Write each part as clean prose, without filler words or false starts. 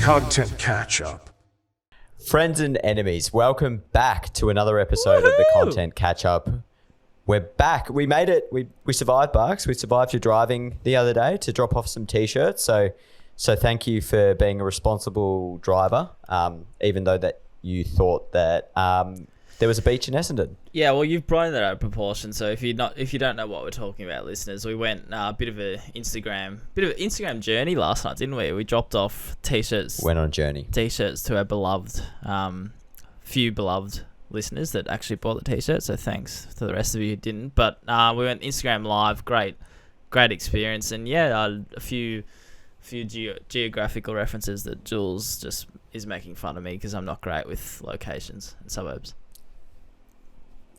Content Catchup. Friends and enemies, welcome back to another episode of the Content Catchup. We're back. We made it. We survived, Barks. We survived your driving the other day to drop off some T-shirts. So thank you for being a responsible driver, even though that you thought that there was a beach in Essendon. Yeah, well, you've blown that out of proportion. So if you don't know what we're talking about, listeners, we went a bit of an Instagram journey last night, didn't we? We dropped off T-shirts. Went on a journey. T-shirts to our beloved, few beloved listeners that actually bought the T-shirt. So thanks to the rest of you who didn't. But we went Instagram live. Great experience. And yeah, a few geographical references that Jules just is making fun of me because I'm not great with locations and suburbs.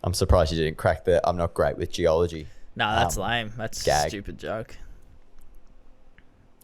I'm surprised you didn't crack the I'm not great with geology. No, that's lame. That's gag. a stupid joke.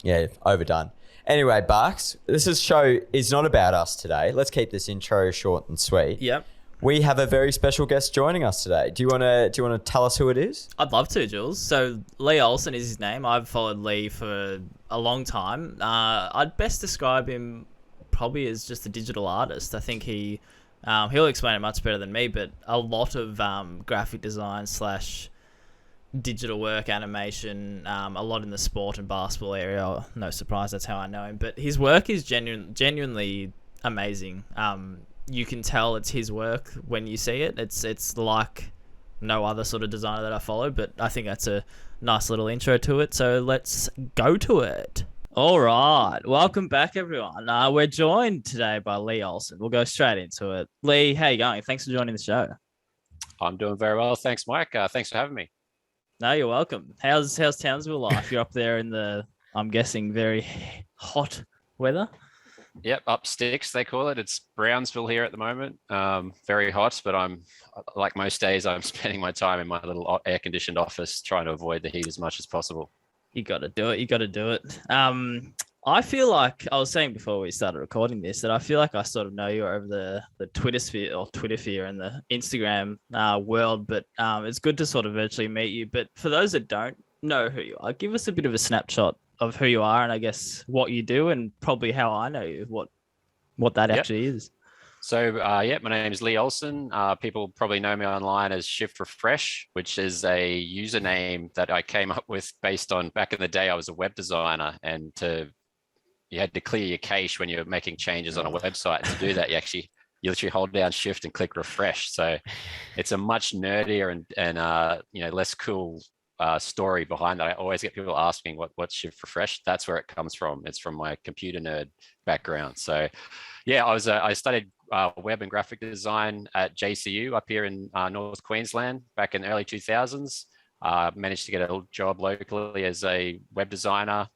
Yeah, overdone. Anyway, Barks, show is not about us today. Let's keep this intro short and sweet. Yep. We have a very special guest joining us today. Do you want to tell us who it is? I'd love to, Jules. So Lee Olsen is his name. I've followed Lee for a long time. I'd best describe him probably as just a digital artist. I think he'll explain it much better than me, but a lot of graphic design / digital work, animation, a lot in the sport and basketball area. No surprise, that's how I know him. But his work is genuinely amazing. You can tell it's his work when you see it. It's like no other sort of designer that I follow, but I think that's a nice little intro to it. So let's go to it. All right. Welcome back, everyone. We're joined today by Lee Olsen. We'll go straight into it. Lee, how you going? Thanks for joining the show. I'm doing very well. Thanks, Mike. Thanks for having me. No, you're welcome. How's Townsville life? You're up there in the, I'm guessing, very hot weather? Yep, up sticks, they call it. It's Brownsville here at the moment. Very hot, but I'm, like most days, I'm spending my time in my little air-conditioned office trying to avoid the heat as much as possible. You got to do it. I feel like, I was saying before we started recording this, that I feel like I sort of know you over the Twitter sphere and the Instagram world, but it's good to sort of virtually meet you. But for those that don't know who you are, give us a bit of a snapshot of who you are and I guess what you do and probably how I know you, what that actually is. So, my name is Lee Olsen. People probably know me online as Shift Refresh, which is a username that I came up with based on back in the day. I was a web designer, and you had to clear your cache when you're making changes on a website. And to do that, you literally hold down Shift and click Refresh. So, it's a much nerdier and less cool story behind that. I always get people asking what's Shift Refresh. That's where it comes from. It's from my computer nerd background. So, yeah, I studied web and graphic design at JCU up here in North Queensland back in the early 2000s. Managed to get a job locally as a web designer.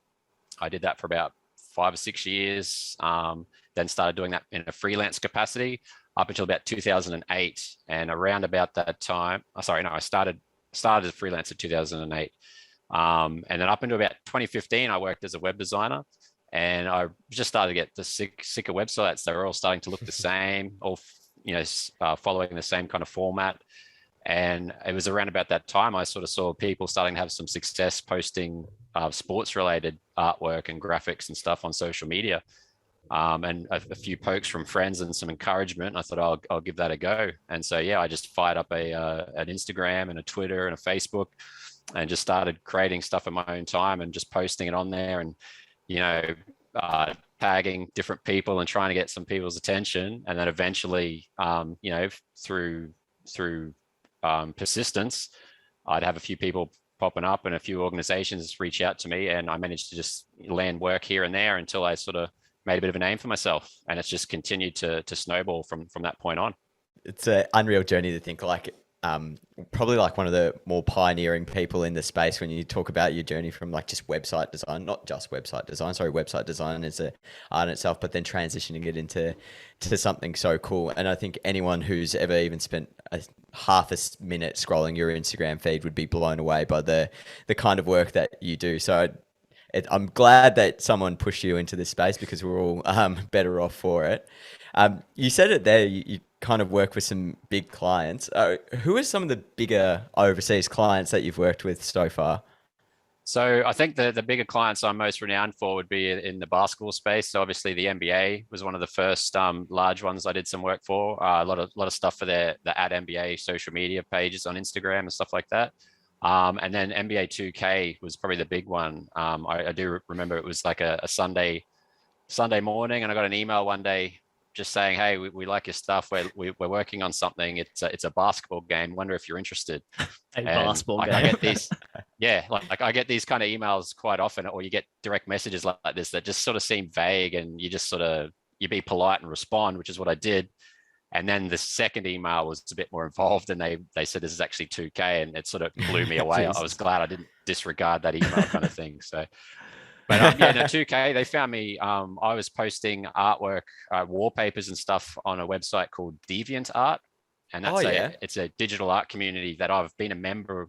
I did that for about 5 or 6 years. Then started doing that in a freelance capacity up until about 2008. And around about that time, I started as a freelancer in 2008. And then up until about 2015, I worked as a web designer. And I just started to get the sick of websites. They were all starting to look the same, all following the same kind of format. And it was around about that time I sort of saw people starting to have some success posting sports-related artwork and graphics and stuff on social media. And a few pokes from friends and some encouragement. I thought I'll give that a go. And so yeah, I just fired up an Instagram and a Twitter and a Facebook, and just started creating stuff in my own time and just posting it on there and tagging different people and trying to get some people's attention. And then eventually, through persistence, I'd have a few people popping up and a few organizations reach out to me, and I managed to just land work here and there until I sort of made a bit of a name for myself. And it's just continued to snowball from that point on. It's an unreal journey to think probably like one of the more pioneering people in the space when you talk about your journey from like just website design, not just website design, website design is an art in itself, but then transitioning it into something so cool. And I think anyone who's ever even spent half a minute scrolling your Instagram feed would be blown away by the kind of work that you do. So I'm glad that someone pushed you into this space because we're all better off for it. You said it there, you kind of work with some big clients. Who are some of the bigger overseas clients that you've worked with so far? So I think the bigger clients I'm most renowned for would be in the basketball space. So obviously the NBA was one of the first large ones I did some work for. A lot of stuff for the @NBA social media pages on Instagram and stuff like that. And then NBA 2K was probably the big one. I do remember it was like a Sunday morning, and I got an email one day just saying, "Hey, we like your stuff. We're working on something. It's a basketball game. Wonder if you're interested." A And basketball like, game. I get these, yeah, like I get these kind of emails quite often, or you get direct messages like this that just sort of seem vague, and you just sort of you be polite and respond, which is what I did. And then the second email was a bit more involved, and they said this is actually 2K, and it sort of blew me away. I was glad I didn't disregard that email kind of thing. So, but yeah, no, 2K, they found me. I was posting artwork, wallpapers and stuff on a website called DeviantArt, and that's it's a digital art community that I've been a member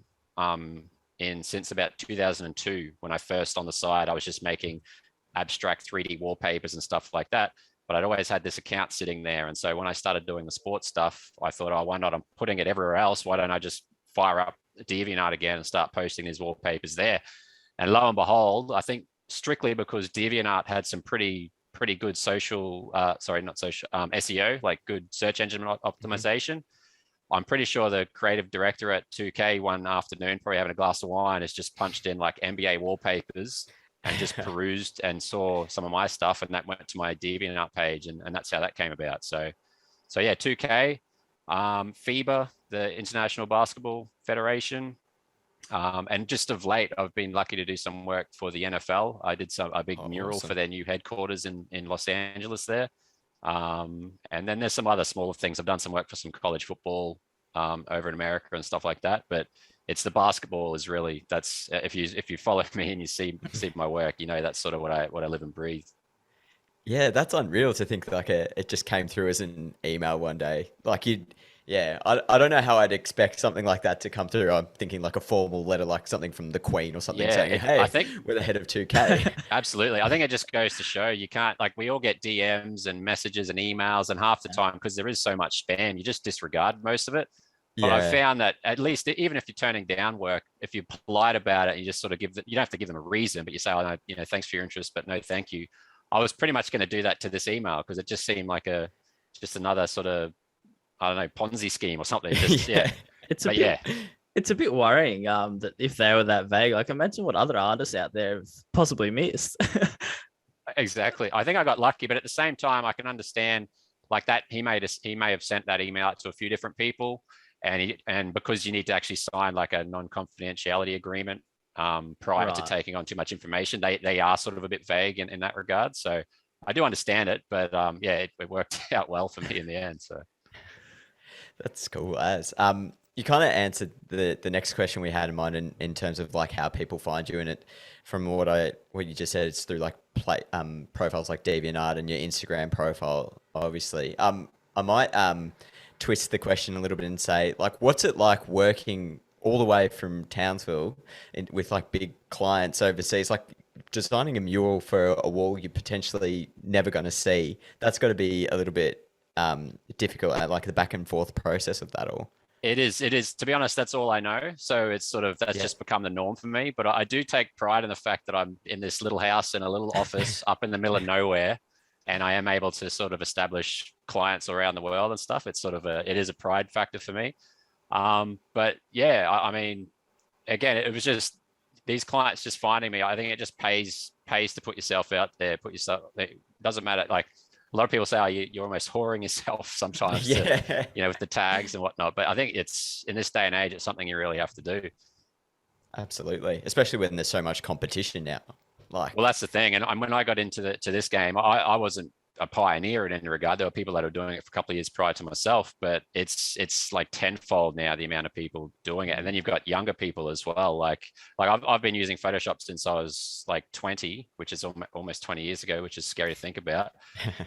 in since about 2002. When I first on the side, I was just making abstract 3D wallpapers and stuff like that. But I'd always had this account sitting there. And so when I started doing the sports stuff, I thought, oh, why not? I'm putting it everywhere else. Why don't I just fire up DeviantArt again and start posting these wallpapers there? And lo and behold, I think strictly because DeviantArt had some pretty good social, not social, SEO, like good search engine optimization. I'm pretty sure the creative director at 2K one afternoon, probably having a glass of wine, has just punched in like NBA wallpapers and just perused and saw some of my stuff, and that went to my DeviantArt page, and that's how that came about. So yeah, 2K, FIBA, the International Basketball Federation, and just of late, I've been lucky to do some work for the NFL. I did a big mural for their new headquarters in Los Angeles there. And then there's some other smaller things. I've done some work for some college football over in America and stuff like that. But it's the basketball is really, that's if you follow me and you see my work, you know that's sort of what I live and breathe. Yeah, that's unreal to think like it just came through as an email one day. Like I don't know how I'd expect something like that to come through. I'm thinking like a formal letter, like something from the Queen or something saying, "Hey, I think we're the head of 2K." Absolutely. I think it just goes to show you can't, like, we all get DMs and messages and emails, and half the time, because there is so much spam, you just disregard most of it. But I found that at least, even if you're turning down work, if you're polite about it, you just sort of you don't have to give them a reason, but you say, "Oh, no, thanks for your interest, but no, thank you." I was pretty much going to do that to this email because it just seemed like just another sort of, I don't know, Ponzi scheme or something. Just, yeah. It's a bit worrying that if they were that vague, like imagine what other artists out there have possibly missed. Exactly. I think I got lucky, but at the same time, I can understand like that he may have sent that email out to a few different people. And because you need to actually sign like a non-confidentiality agreement prior to taking on too much information, they are sort of a bit vague in that regard. So I do understand it, but it worked out well for me in the end. So that's cool. You kind of answered the next question we had in mind in terms of like how people find you, and it from what you just said, it's through like profiles like DeviantArt and your Instagram profile, obviously. I might twist the question a little bit and say, like, what's it like working all the way from Townsville with like big clients overseas, like designing a mural for a wall you're potentially never going to see? That's got to be a little bit difficult, like the back and forth process of that all. It is. To be honest, that's all I know. So it's sort of, that's just become the norm for me. But I do take pride in the fact that I'm in this little house in a little office up in the middle of nowhere, and I am able to sort of establish clients around the world and stuff. It's sort of it is a pride factor for me. But yeah, I mean, again, it was just these clients just finding me. I think it just pays to put yourself out there, it doesn't matter. Like, a lot of people say, "Oh, you're almost whoring yourself sometimes," with the tags and whatnot. But I think it's, in this day and age, it's something you really have to do. Absolutely, especially when there's so much competition now. Well, that's the thing. And when I got into this game, I wasn't a pioneer in any regard. There were people that are doing it for a couple of years prior to myself, but it's like tenfold now the amount of people doing it. And then you've got younger people as well. Like I've been using Photoshop since I was like 20, which is almost 20 years ago, which is scary to think about.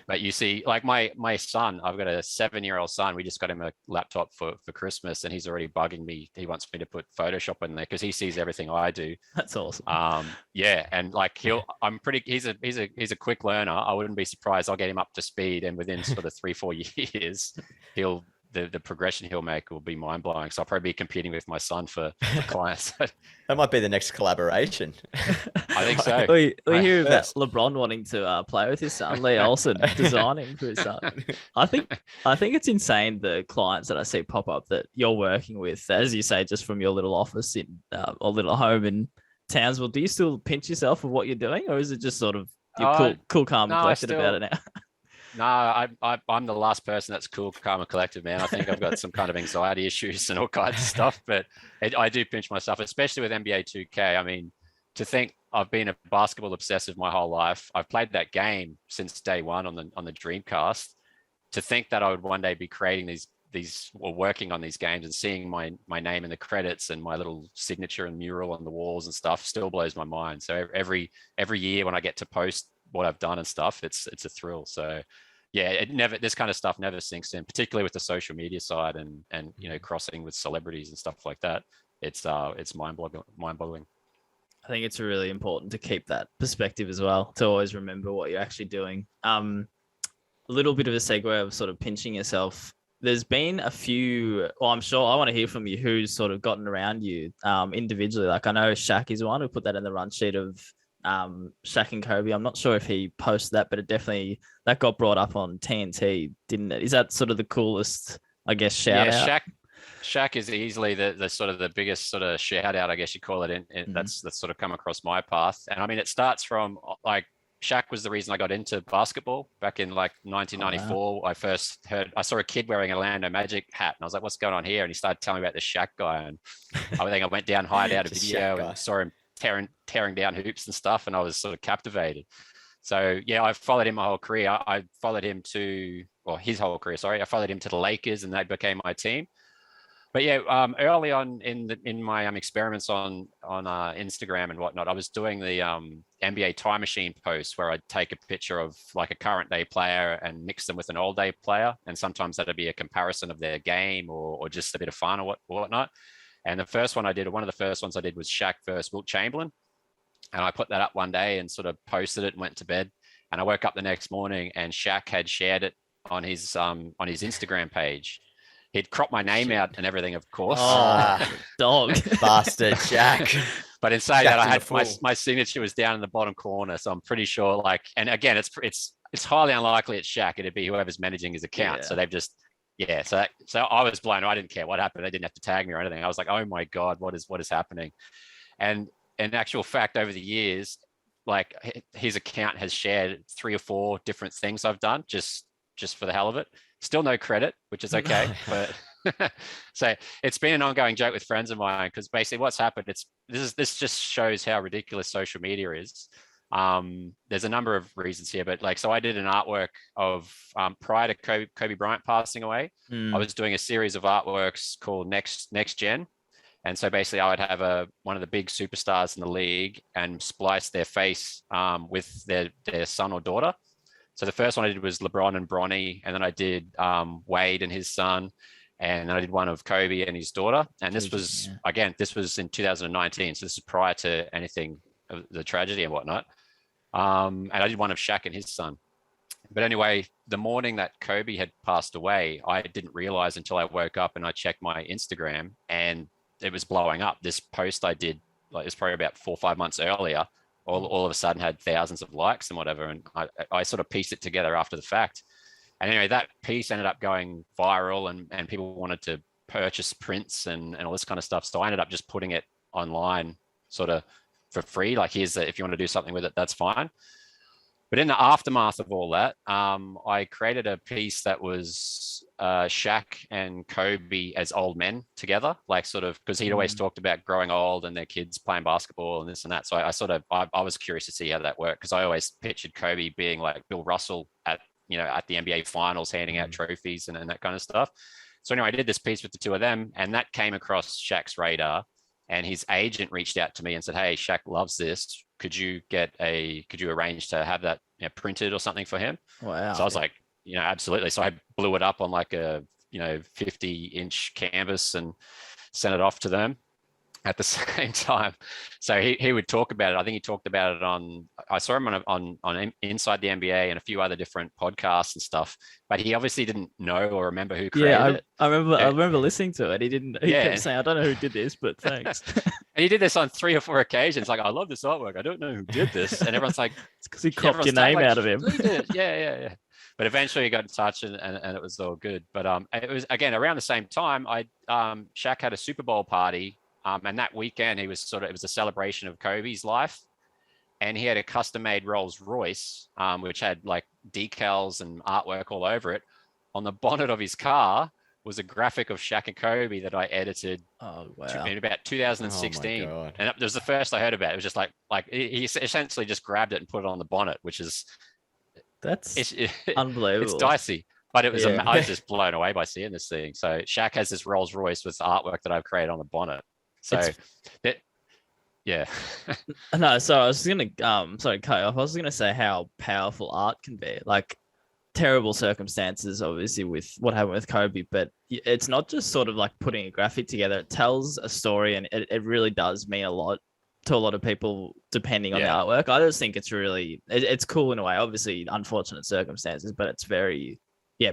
But you see, like my son, I've got a 7-year-old son. We just got him a laptop for Christmas, and he's already bugging me. He wants me to put Photoshop in there because he sees everything I do. That's awesome. And like he's a quick learner. I wouldn't be surprised. I'll get him up to speed, and within sort of 3-4 years, he'll the progression he'll make will be mind blowing. So I'll probably be competing with my son for clients. That might be the next collaboration. I think so. We hear about First. LeBron wanting to play with his son, Lee Olsen designing for his son. I think it's insane the clients that I see pop up that you're working with, as you say, just from your little office in or little home in Townsville. Do you still pinch yourself of what you're doing, or is it just sort of you're cool, calm, and collected about it now? No, I'm the last person that's cool, calm, and collected, man. I think I've got some kind of anxiety issues and all kinds of stuff, but I do pinch myself, especially with NBA 2K. I mean, to think I've been a basketball obsessive my whole life. I've played that game since day one on the Dreamcast. To think that I would one day be creating these or working on these games and seeing my name in the credits and my little signature and mural on the walls and stuff still blows my mind. So every year when I get to post what I've done and stuff, it's a thrill. So yeah, this kind of stuff never sinks in, particularly with the social media side and crossing with celebrities and stuff like that. It's mind-boggling. I think it's really important to keep that perspective as well, to always remember what you're actually doing. A little bit of a segue of sort of pinching yourself. There's been a few, well, I'm sure I want to hear from you who's sort of gotten around you individually. Like I know Shaq is one who put that in the run sheet of Shaq and Kobe. I'm not sure if he posted that, but it definitely, that got brought up on TNT, didn't it? Is that sort of the coolest, I guess, shout out? Shaq is easily the sort of the biggest sort of shout out, I guess you call it. That's sort of come across my path. And I mean, it starts from like Shaq was the reason I got into basketball back in like 1994. Oh, wow. I saw a kid wearing a Orlando Magic hat and I was like, what's going on here? And he started telling me about the Shaq guy. And I think I went down, hired out a video and saw him tearing down hoops and stuff. And I was sort of captivated. So yeah, I followed him my whole career. I followed him his whole career. Sorry. I followed him to the Lakers and they became my team. But yeah, early on in my experiments on Instagram and whatnot, I was doing the NBA time machine posts where I'd take a picture of like a current day player and mix them with an old day player, and sometimes that'd be a comparison of their game or just a bit of fun or whatnot. And one of the first ones I did was Shaq versus Wilt Chamberlain, and I put that up one day and sort of posted it and went to bed. And I woke up the next morning and Shaq had shared it on his Instagram page. He'd cropped my name out and everything, of course. Dog. Bastard, Shaq. But in saying that, I had my signature was down in the bottom corner. So I'm pretty sure and again, it's highly unlikely it's Shaq. It'd be whoever's managing his account. Yeah. So they've just, so I was blown. I didn't care what happened. They didn't have to tag me or anything. I was like, oh my God, what is happening? And in actual fact, over the years, like his account has shared 3 or 4 different things I've done just for the hell of it. Still no credit, which is okay. But so it's been an ongoing joke with friends of mine because basically what's happened, this just shows how ridiculous social media is. There's a number of reasons here, but so I did an artwork of prior to Kobe Bryant passing away. I was doing a series of artworks called Next Gen. And so basically I would have one of the big superstars in the league and splice their face with their son or daughter. So the first one I did was LeBron and Bronny, and then I did Wade and his son, and then I did one of Kobe and his daughter. And this was in 2019, so this is prior to anything of the tragedy and whatnot. And I did one of Shaq and his son. But anyway, the morning that Kobe had passed away, I didn't realize until I woke up and I checked my Instagram, and it was blowing up. This post I did, it's probably about 4 or 5 months earlier, all of a sudden had thousands of likes and whatever. And I sort of pieced it together after the fact. And anyway, that piece ended up going viral and people wanted to purchase prints and all this kind of stuff. So I ended up just putting it online sort of for free. Like, if you want to do something with it, that's fine. But in the aftermath of all that, I created a piece that was Shaq and Kobe as old men together, because he'd always talked about growing old and their kids playing basketball and this and that. So I was curious to see how that worked, because I always pictured Kobe being like Bill Russell at the NBA finals, handing out trophies and that kind of stuff. So anyway, I did this piece with the two of them, and that came across Shaq's radar, and his agent reached out to me and said, "Hey, Shaq loves this. Could you arrange to have that printed or something for him?" Wow. So I was like, absolutely. So I blew it up on like a 50-inch canvas and sent it off to them. at the same time. So he would talk about it. I think he talked about it on, I saw him on Inside the NBA and a few other different podcasts and stuff, but he obviously didn't know or remember who Yeah, created it. I remember listening to it. He didn't. He Yeah. kept saying, "I don't know who did this, but thanks." And he did this on 3 or 4 occasions. Like, I love this artwork. I don't know who did this. And everyone's like, It's because he copied your name out of him. Yeah. But eventually he got in touch and it was all good. But it was, again, around the same time, Shaq had a Super Bowl party. And that weekend it was a celebration of Kobe's life. And he had a custom made Rolls Royce, which had like decals and artwork all over it. On the bonnet of his car was a graphic of Shaq and Kobe that I edited in about 2016. Oh, and it was the first I heard about it. It was just like he essentially just grabbed it and put it on the bonnet, which is unbelievable. It's dicey, but it was I was just blown away by seeing this thing. So Shaq has this Rolls Royce with artwork that I've created on the bonnet. So yeah. No, so I was gonna sorry, cut you off. I was gonna say how powerful art can be. Like, terrible circumstances, obviously, with what happened with Kobe, but it's not just sort of like putting a graphic together. It tells a story, and it really does mean a lot to a lot of people, depending on the artwork. I just think it's really, it's cool in a way. Obviously, unfortunate circumstances, but it's very,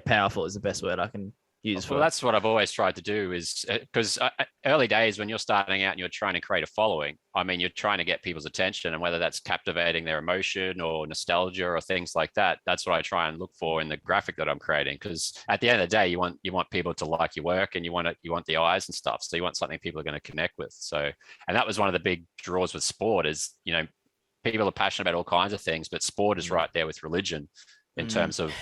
powerful is the best word I can use for Well, that's what I've always tried to do, is because early days when you're starting out and you're trying to create a following, I mean, you're trying to get people's attention, and whether that's captivating their emotion or nostalgia or things like that, that's what I try and look for in the graphic that I'm creating. Because at the end of the day, you want people to like your work, and you want the eyes and stuff. So you want something people are going to connect with. So, and that was one of the big draws with sport is, people are passionate about all kinds of things, but sport is right there with religion in terms of,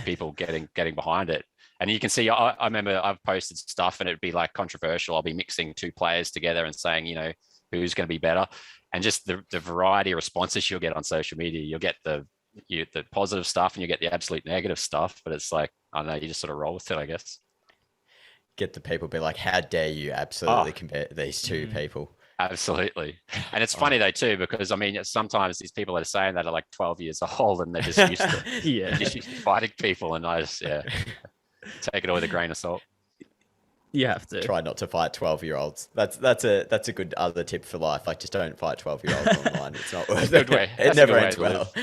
people getting behind it. And you can see, I remember I've posted stuff and it'd be like controversial. I'll be mixing two players together and saying, who's going to be better. And just the variety of responses you'll get on social media. You'll get the positive stuff and you get the absolute negative stuff. But it's like, I don't know, you just sort of roll with it, I guess. Get the people be like, how dare you absolutely compare these two people? Absolutely. And it's funny though too, because I mean, sometimes these people that are saying that are like 12 years old and they're just used to, just used to fighting people. And I just, take it all with a grain of salt. You have to try not to fight 12-year-olds. That's a good other tip for life. Like, just don't fight 12-year-olds online. It's not worth it. It never ends well.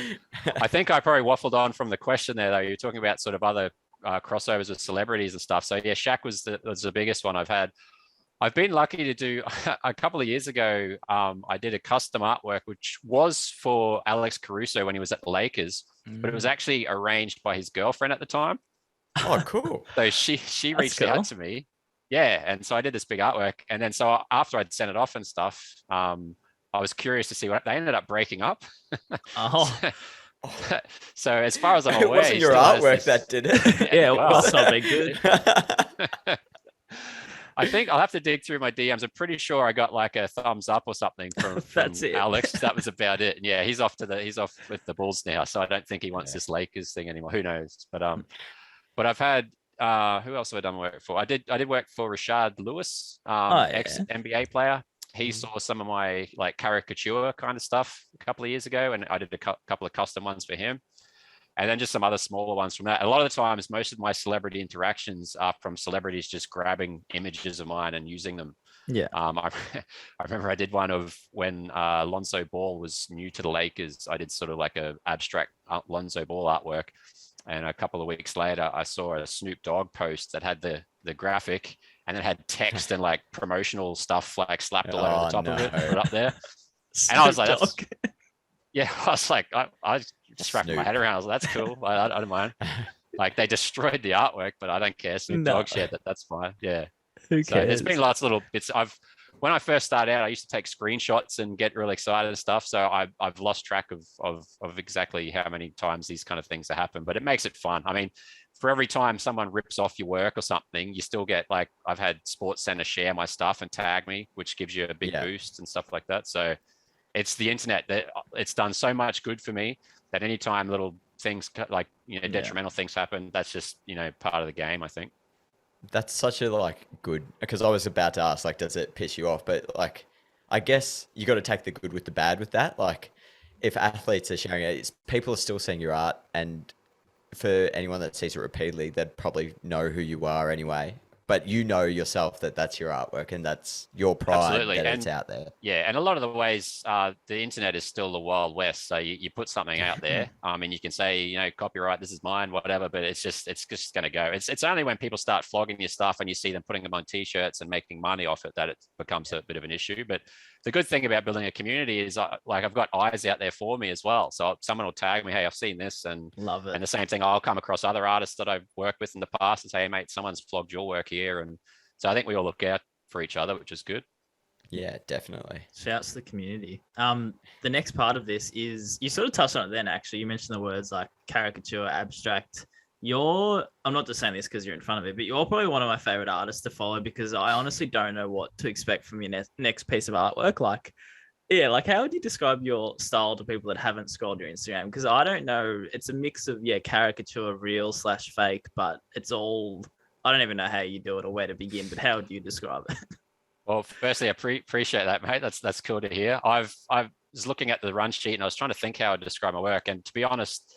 I think I probably waffled on from the question there, though. You're talking about sort of other crossovers with celebrities and stuff. So yeah, Shaq was the biggest one I've had. I've been lucky to do a couple of years ago. I did a custom artwork, which was for Alex Caruso when he was at the Lakers, but it was actually arranged by his girlfriend at the time. Oh, cool. So she reached out to me. Yeah. And so I did this big artwork. And then so after I'd sent it off and stuff, I was curious to see what they ended up breaking up. So as far as I'm aware, it wasn't your artwork that did it. Yeah, well, it's not been good. I think I'll have to dig through my DMs. I'm pretty sure I got like a thumbs up or something from Alex. That was about it. And yeah, he's off with the Bulls now. So I don't think he wants this Lakers thing anymore. Who knows? But I've had who else have I done work for? I did work for Rashard Lewis, ex NBA player. He saw some of my like caricature kind of stuff a couple of years ago, and I did a couple of custom ones for him. And then just some other smaller ones from that. A lot of the times, most of my celebrity interactions are from celebrities just grabbing images of mine and using them. Yeah. I remember I did one of when Lonzo Ball was new to the Lakers. I did sort of like a abstract Lonzo Ball artwork. And a couple of weeks later, I saw a Snoop Dogg post that had the graphic and it had text and like promotional stuff like slapped all over the top of it, put up there. And I was like, I was like, I just wrapped my head around. I was like, that's cool. I don't mind. Like, they destroyed the artwork, but I don't care. Snoop Dogg shared that. That's fine. Yeah. Who cares? So there's been lots of little bits. When I first started out, I used to take screenshots and get really excited and stuff. So I've lost track of exactly how many times these kind of things have happened, but it makes it fun. I mean, for every time someone rips off your work or something, you still get, like, I've had Sports Center share my stuff and tag me, which gives you a big boost and stuff like that. So it's the internet that it's done so much good for me that anytime little things like, detrimental things happen, that's just, part of the game, I think. That's such a good, because I was about to ask, does it piss you off? But I guess you got to take the good with the bad with that. Like, if athletes are sharing it, people are still seeing your art, and for anyone that sees it repeatedly, they'd probably know who you are anyway. but you know yourself that that's your artwork and that's your pride Absolutely. that And it's out there. yeah, and a lot of the ways, the internet is still the Wild West. So you put something out there, and you can say, copyright, this is mine, whatever, but it's just going to go. It's only when people start flogging your stuff and you see them putting them on t-shirts and making money off it that it becomes a bit of an issue. But the good thing about building a community is like I've got eyes out there for me as well. So someone will tag me, hey, I've seen this, and Love it. And the same thing, I'll come across other artists that I've worked with in the past and say, hey, mate, someone's flogged your work here. And so I think we all look out for each other, which is good. Yeah, definitely. Shouts to the community. The next part of this is, you sort of touched on it then, actually. You mentioned the words like caricature, abstract. I'm not just saying this because you're in front of it, but you're probably one of my favorite artists to follow, because I honestly don't know what to expect from your next piece of artwork. Like, yeah, like how would you describe your style to people that haven't scrolled your Instagram? Because I don't know, it's a mix of, caricature, real / fake, but it's all, I don't even know how you do it or where to begin, but how would you describe it? Well, firstly, I appreciate that, mate. That's cool to hear. I was looking at the run sheet and I was trying to think how I'd describe my work. And to be honest,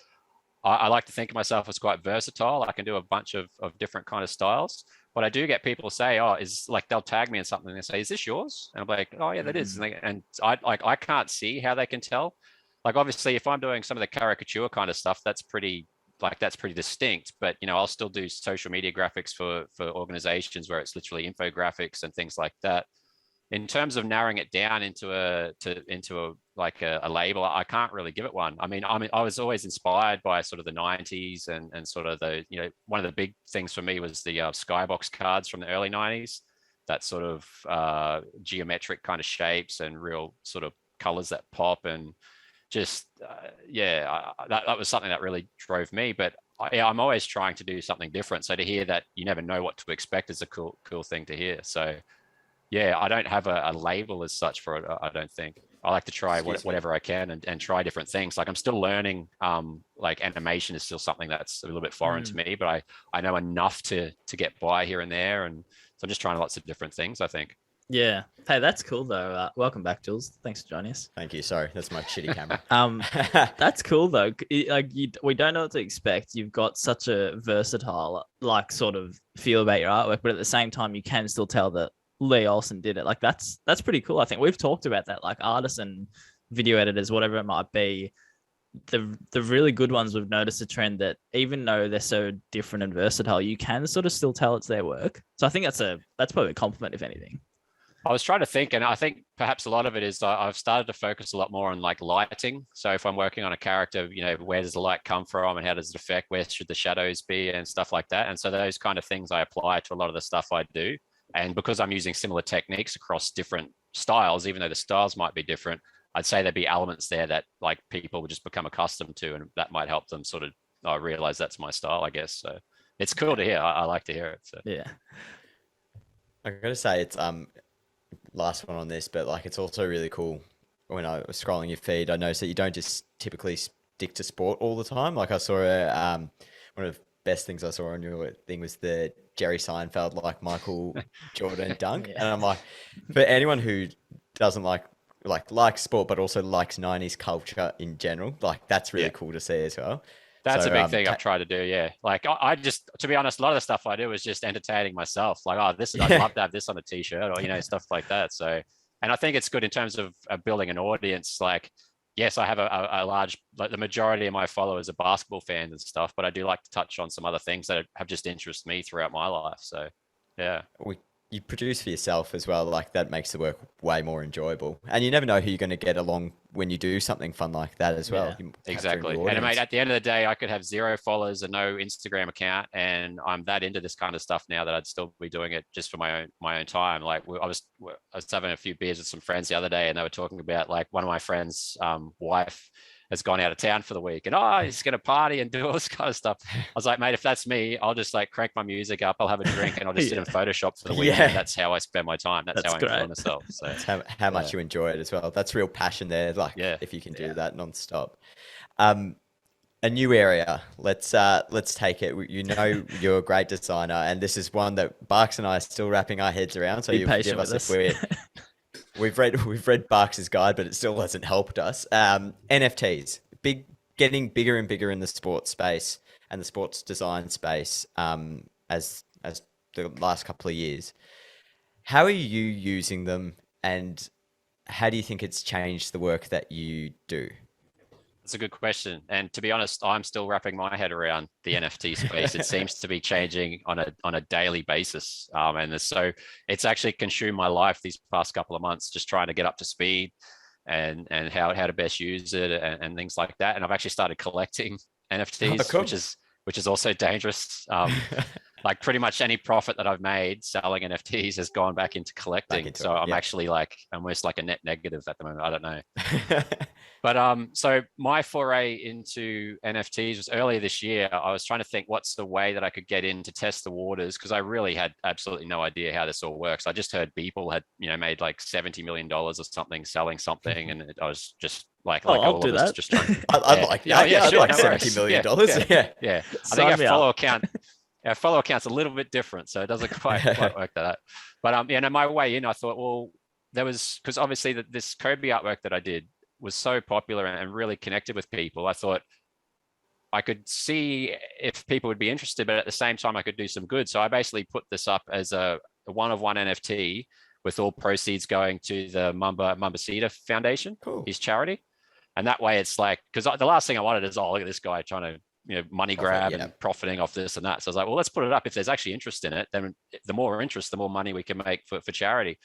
I like to think of myself as quite versatile. I can do a bunch of different kind of styles. But I do get people say, "Oh, is like they'll tag me in something and they say, is this yours?" And I'm like, "Oh yeah, that is." And I can't see how they can tell. Like obviously, if I'm doing some of the caricature kind of stuff, that's pretty distinct. But I'll still do social media graphics for organizations where it's literally infographics and things like that. In terms of narrowing it down into a label, I can't really give it one. I mean, I was always inspired by sort of the 90s and sort of the, one of the big things for me was the skybox cards from the early 90s, that sort of geometric kind of shapes and real sort of colors that pop, and just that was something that really drove me. But I'm always trying to do something different. So to hear that you never know what to expect is a cool thing to hear. So yeah, I don't have a label as such for it. I don't think. I like to try whatever I can and try different things. Like I'm still learning, like animation is still something that's a little bit foreign to me, but I know enough to get by here and there. And so I'm just trying lots of different things, I think. Yeah. Hey, that's cool though. Welcome back, Jules. Thanks for joining us. Thank you. Sorry, that's my shitty camera. That's cool though. We don't know what to expect. You've got such a versatile, like, sort of feel about your artwork, but at the same time, you can still tell that Lee Olsen did it. Like that's pretty cool. I think we've talked about that, like artists and video editors, whatever it might be. The really good ones, we've noticed a trend that even though they're so different and versatile, you can sort of still tell it's their work. So I think that's probably a compliment, if anything. I was trying to think, and I think perhaps a lot of it is I've started to focus a lot more on like lighting. So if I'm working on a character, where does the light come from and how does it affect, where should the shadows be and stuff like that. And so those kind of things I apply to a lot of the stuff I do. And because I'm using similar techniques across different styles, even though the styles might be different, I'd say there'd be elements there that like people would just become accustomed to, and that might help them sort of realize that's my style, I guess. So it's cool to hear. I like to hear it. So. Yeah. I gotta say it's last one on this, but like it's also really cool. When I was scrolling your feed, I noticed that you don't just typically stick to sport all the time. Like I saw one of the best things I saw on your thing was the Jerry Seinfeld, like Michael Jordan dunk. And I'm like, for anyone who doesn't like sport, but also likes 90s culture in general, like that's really cool to see as well. That's a big thing I've tried to do. Yeah. Like I just, to be honest, a lot of the stuff I do is just entertaining myself. Like, I'd love to have this on a t-shirt or, stuff like that. So, and I think it's good in terms of building an audience. Like, yes, I have a large, like the majority of my followers are basketball fans and stuff, but I do like to touch on some other things that have just interested me throughout my life. So, yeah. You produce for yourself as well. Like that makes the work way more enjoyable. And you never know who you're going to get along when you do something fun like that as well. Yeah, exactly. And mate, at the end of the day, I could have 0 followers and no Instagram account. And I'm that into this kind of stuff now that I'd still be doing it just for my own time. Like I was having a few beers with some friends the other day and they were talking about like one of my friends' wife has gone out of town for the week and he's going to party and do all this kind of stuff. I was like, mate, if that's me, I'll just like crank my music up, I'll have a drink and I'll just sit in Photoshop for the week. Yeah. That's how I spend my time. That's how I enjoy myself. So that's how much you enjoy it as well. That's real passion there. Like if you can do that nonstop. A new area. Let's take it. You're a great designer, and this is one that Barks and I are still wrapping our heads around. So you forgive us if we've read Barks' guide, but it still hasn't helped us. NFTs, getting bigger and bigger in the sports space and the sports design space. As the last couple of years. How are you using them, and how do you think it's changed the work that you do? That's a good question. And to be honest, I'm still wrapping my head around the NFT space. It seems to be changing on a daily basis. And so it's actually consumed my life these past couple of months, just trying to get up to speed and how to best use it and things like that. And I've actually started collecting NFTs, cool. which is also dangerous. Like pretty much any profit that I've made selling NFTs has gone back into collecting. So I'm actually like almost like a net negative at the moment. I don't know. But so my foray into NFTs was earlier this year. I was trying to think what's the way that I could get in to test the waters, because I really had absolutely no idea how this all works. I just heard people had, made like $70 million or something selling something, and I was just like I'll do that. Just trying. I'd like that. Yeah, I'd like $70 million. Yeah. I think our follow account's a little bit different, so it doesn't quite work that out. But my way in, I thought, well, there was, because obviously this Kobe artwork that I did was so popular and really connected with people. I thought I could see if people would be interested, but at the same time I could do some good. So I basically put this up as a one-of-one NFT with all proceeds going to the Mumbacita Foundation, his charity. And that way it's like, because the last thing I wanted is, oh, look at this guy trying to money grab and profiting off this and that. So I was like, well, let's put it up. If there's actually interest in it, then the more interest, the more money we can make for charity.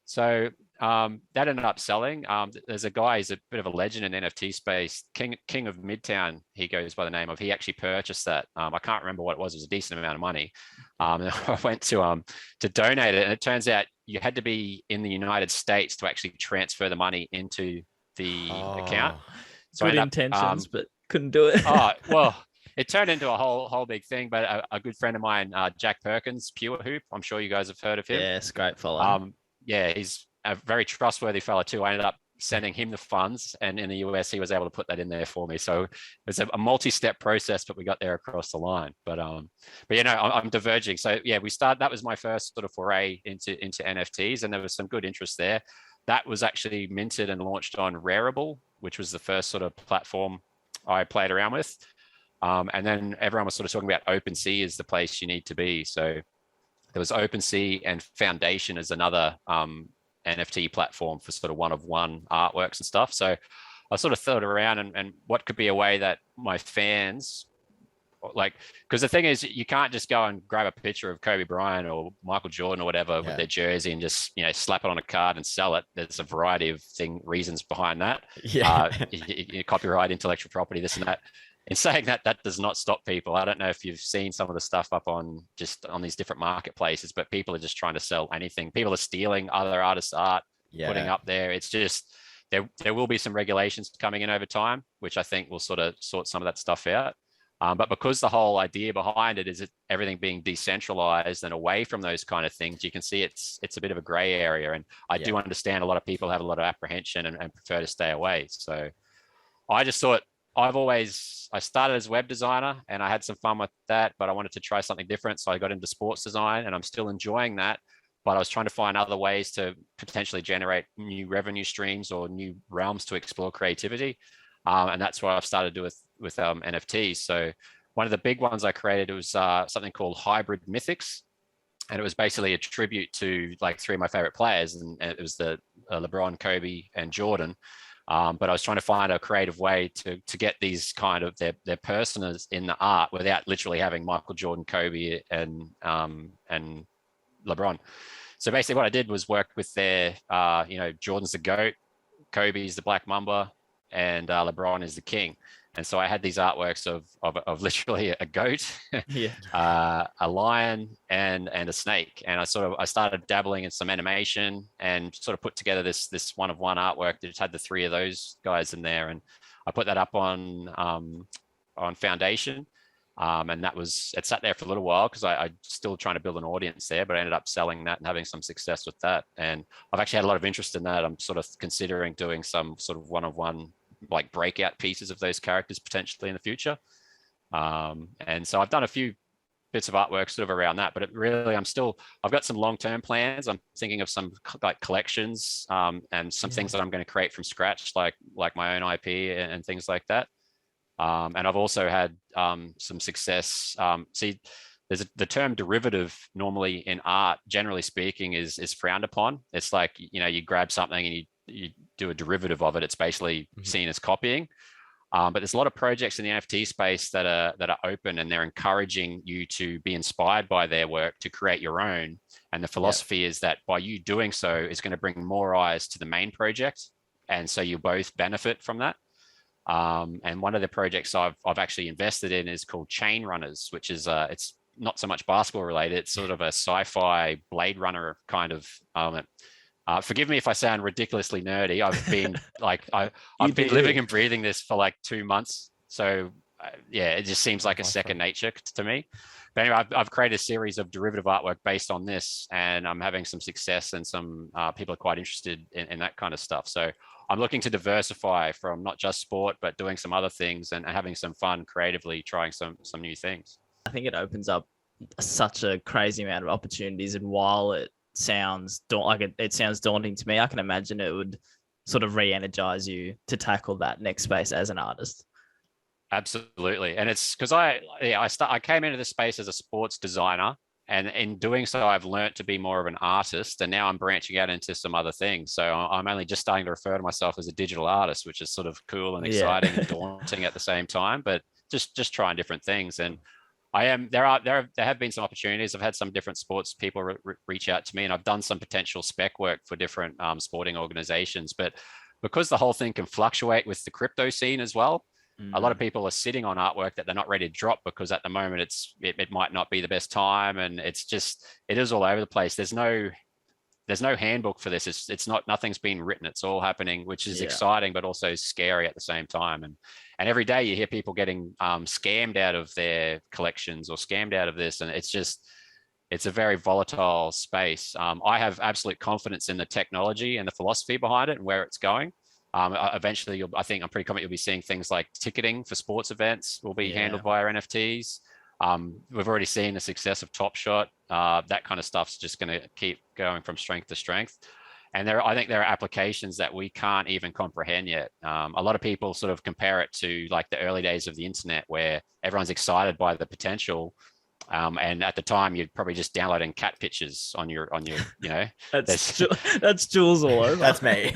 So that ended up selling. There's a guy, he's a bit of a legend in NFT space, King of Midtown, he goes by the name of. He actually purchased that. I can't remember what it was a decent amount of money. And I went to donate it, and it turns out you had to be in the United States to actually transfer the money into the account. So good intentions, but couldn't do it. Well, it turned into a whole big thing. But a good friend of mine, Jack Perkins, Pure Hoop, I'm sure you guys have heard of him. Yes, great fellow. Yeah, he's a very trustworthy fella too. I ended up sending him the funds, and in the US, he was able to put that in there for me. So it was a multi-step process, but we got there across the line. But I'm diverging. So yeah, that was my first sort of foray into NFTs, and there was some good interest there. That was actually minted and launched on Rarible, which was the first sort of platform I played around with. And then everyone was sort of talking about OpenSea is the place you need to be. So there was OpenSea, and Foundation is another NFT platform for sort of one-of-one artworks and stuff. So I sort of thought around and what could be a way that my fans, like, because the thing is, you can't just go and grab a picture of Kobe Bryant or Michael Jordan or whatever with their jersey and just slap it on a card and sell it. There's a variety of reasons behind that. Copyright, intellectual property, this and that. In saying that, that does not stop people. I don't know if you've seen some of the stuff up on these different marketplaces, but people are just trying to sell anything. People are stealing other artists' art, putting up there. It's just, there will be some regulations coming in over time, which I think will sort of sort some of that stuff out. But because the whole idea behind it is everything being decentralized and away from those kind of things, you can see it's a bit of a gray area. And I do understand a lot of people have a lot of apprehension and prefer to stay away. So I just thought, I started as a web designer and I had some fun with that, but I wanted to try something different. So I got into sports design, and I'm still enjoying that, but I was trying to find other ways to potentially generate new revenue streams or new realms to explore creativity. And that's what I've started to do with NFTs. So one of the big ones I created was something called Hybrid Mythics. And it was basically a tribute to like three of my favorite players. And it was the LeBron, Kobe, and Jordan. But I was trying to find a creative way to get these kind of their personas in the art without literally having Michael Jordan, Kobe, and LeBron. So basically what I did was work with their, Jordan's the GOAT, Kobe's the Black Mamba, and LeBron is the King. And so I had these artworks of literally a goat, a lion, and a snake. And I started dabbling in some animation and sort of put together this one-of-one artwork that had the three of those guys in there. And I put that up on Foundation. And it sat there for a little while because I still trying to build an audience there, but I ended up selling that and having some success with that. And I've actually had a lot of interest in that. I'm sort of considering doing some sort of one-of-one like breakout pieces of those characters potentially in the future. And so I've done a few bits of artwork sort of around that, but I've got some long-term plans. I'm thinking of some like collections and some things that I'm going to create from scratch, like my own IP and things like that. And I've also had some success. See, the term derivative normally in art, generally speaking, is frowned upon. It's like, you grab something and you do a derivative of it. It's basically seen as copying. But there's a lot of projects in the NFT space that are open, and they're encouraging you to be inspired by their work to create your own. And the philosophy is that by you doing so, it's going to bring more eyes to the main project, and so you both benefit from that. And one of the projects I've actually invested in is called Chain Runners, which is it's not so much basketball related. It's sort of a sci-fi Blade Runner kind of element. Forgive me if I sound ridiculously nerdy. I've been I've been living and breathing this for like 2 months. So it just seems like a second nature to me. But anyway, I've created a series of derivative artwork based on this, and I'm having some success, and some people are quite interested in that kind of stuff. So I'm looking to diversify from not just sport, but doing some other things and having some fun creatively, trying some new things. I think it opens up such a crazy amount of opportunities, and while it sounds it sounds daunting to me, I can imagine it would sort of re-energize you to tackle that next space as an artist. Absolutely. And it's because I came into the space as a sports designer, and in doing so, I've learned to be more of an artist, and now I'm branching out into some other things. So I'm only just starting to refer to myself as a digital artist, which is sort of cool and exciting and daunting at the same time, but just trying different things. And there have been some opportunities. I've had some different sports people reach out to me, and I've done some potential spec work for different sporting organizations. But because the whole thing can fluctuate with the crypto scene as well, a lot of people are sitting on artwork that they're not ready to drop, because at the moment it might not be the best time, and it is all over the place. There's no handbook for this. It's not, nothing's been written. It's all happening, which is exciting, but also scary at the same time. And every day you hear people getting scammed out of their collections or scammed out of this. And it's a very volatile space. I have absolute confidence in the technology and the philosophy behind it and where it's going. Eventually, I'm pretty confident you'll be seeing things like ticketing for sports events will be handled via NFTs. We've already seen the success of Top Shot. That kind of stuff's just going to keep going from strength to strength. And I think there are applications that we can't even comprehend yet. A lot of people sort of compare it to like the early days of the internet, where everyone's excited by the potential. And at the time, you'd probably just downloading cat pictures on your, that's Jules all over. That's me.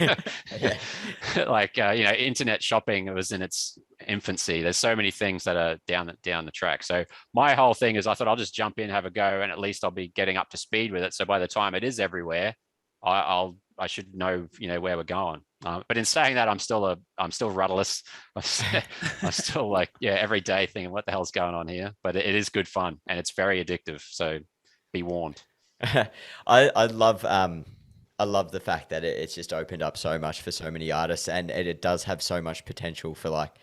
Like, internet shopping, it was in its infancy. There's so many things that are down the track. So my whole thing is I thought I'll just jump in, have a go, and at least I'll be getting up to speed with it. So by the time it is everywhere, I should know, where we're going. But in saying that, I'm still rudderless. I'm still like, every day thinking, what the hell's going on here? But it is good fun, and it's very addictive. So be warned. I love the fact that it's just opened up so much for so many artists, and it does have so much potential for like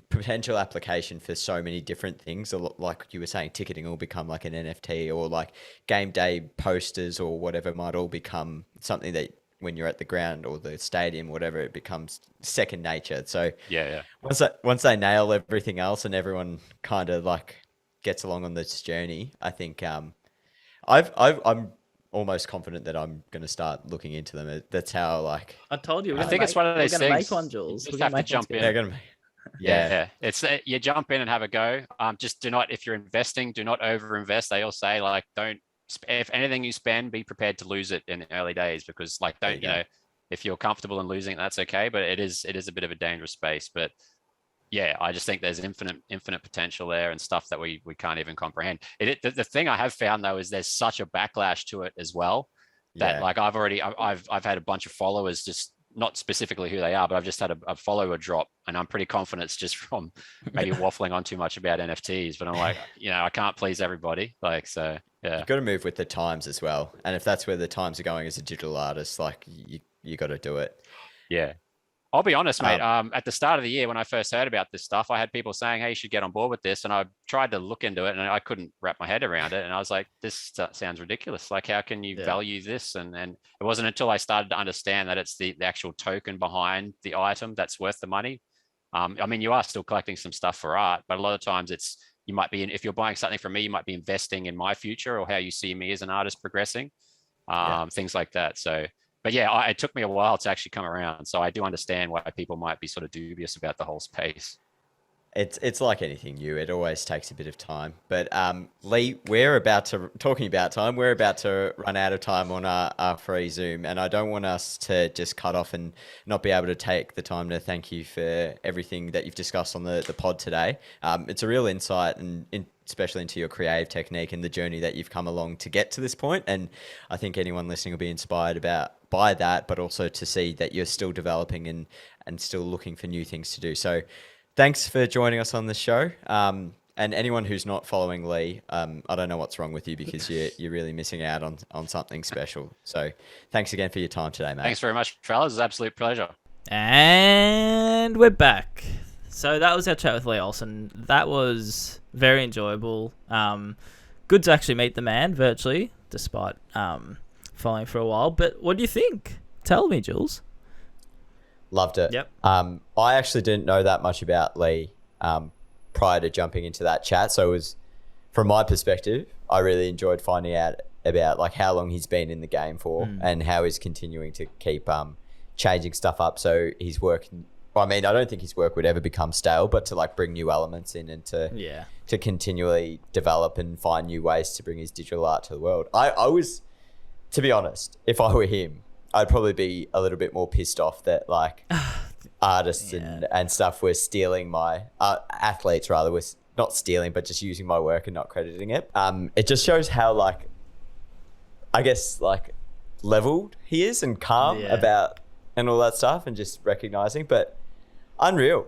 potential application for so many different things. Like you were saying, ticketing will become like an NFT, or like game day posters or whatever might all become something that when you're at the ground or the stadium, whatever, it becomes second nature. So once they nail everything else and everyone kind of like gets along on this journey, I think I'm almost confident that I'm going to start looking into them. That's how I told you. I think it's one of those things. Make one, Jules. You just have to jump in. They're going to. Yeah. It's you jump in and have a go. Just do not, if you're investing, do not overinvest. They all say like, don't, if anything you spend, be prepared to lose it in the early days, because like, don't, if you're comfortable in losing it, that's okay. But it is a bit of a dangerous space. But I just think there's infinite potential there, and stuff that we can't even comprehend. The thing I have found though, is there's such a backlash to it as well, that like I've had a bunch of followers, just not specifically who they are, but I've just had a follower drop, and I'm pretty confident it's just from maybe waffling on too much about NFTs. But I'm like, I can't please everybody. Like, so yeah, you've got to move with the times as well. And if that's where the times are going as a digital artist, like you got to do it. Yeah. I'll be honest, mate. At the start of the year, when I first heard about this stuff, I had people saying, "Hey, you should get on board with this," and I tried to look into it, and I couldn't wrap my head around it. And I was like, "This sounds ridiculous. Like, how can you value this?" And it wasn't until I started to understand that it's the actual token behind the item that's worth the money. I mean, you are still collecting some stuff for art, but a lot of times you might be, if you're buying something from me, you might be investing in my future or how you see me as an artist progressing, things like that. So. But it took me a while to actually come around. So I do understand why people might be sort of dubious about the whole space. It's like anything new. It always takes a bit of time. But Lee, talking about time. We're about to run out of time on our free Zoom, and I don't want us to just cut off and not be able to take the time to thank you for everything that you've discussed on the pod today. It's a real insight, and especially into your creative technique and the journey that you've come along to get to this point. And I think anyone listening will be inspired by that, but also to see that you're still developing and still looking for new things to do. So thanks for joining us on the show. And anyone who's not following Lee, I don't know what's wrong with you, because you're really missing out on something special. So thanks again for your time today, mate. Thanks very much, fellas. It's an absolute pleasure. And we're back. So that was our chat with Lee Olsen. That was very enjoyable. Good to actually meet the man virtually, despite following for a while. But what do you think? Tell me, Jules. Loved it. Yep. I actually didn't know that much about Lee prior to jumping into that chat. So it was, from my perspective, I really enjoyed finding out about like how long he's been in the game for and how he's continuing to keep changing stuff up. So his work, I mean, I don't think his work would ever become stale, but to like bring new elements in and to continually develop and find new ways to bring his digital art to the world. I was, to be honest, if I were him, I'd probably be a little bit more pissed off that like artists and stuff were stealing my athletes rather, was not stealing, but just using my work and not crediting it. It just shows how like, I guess like leveled he is and calm about and all that stuff, and just recognizing. But unreal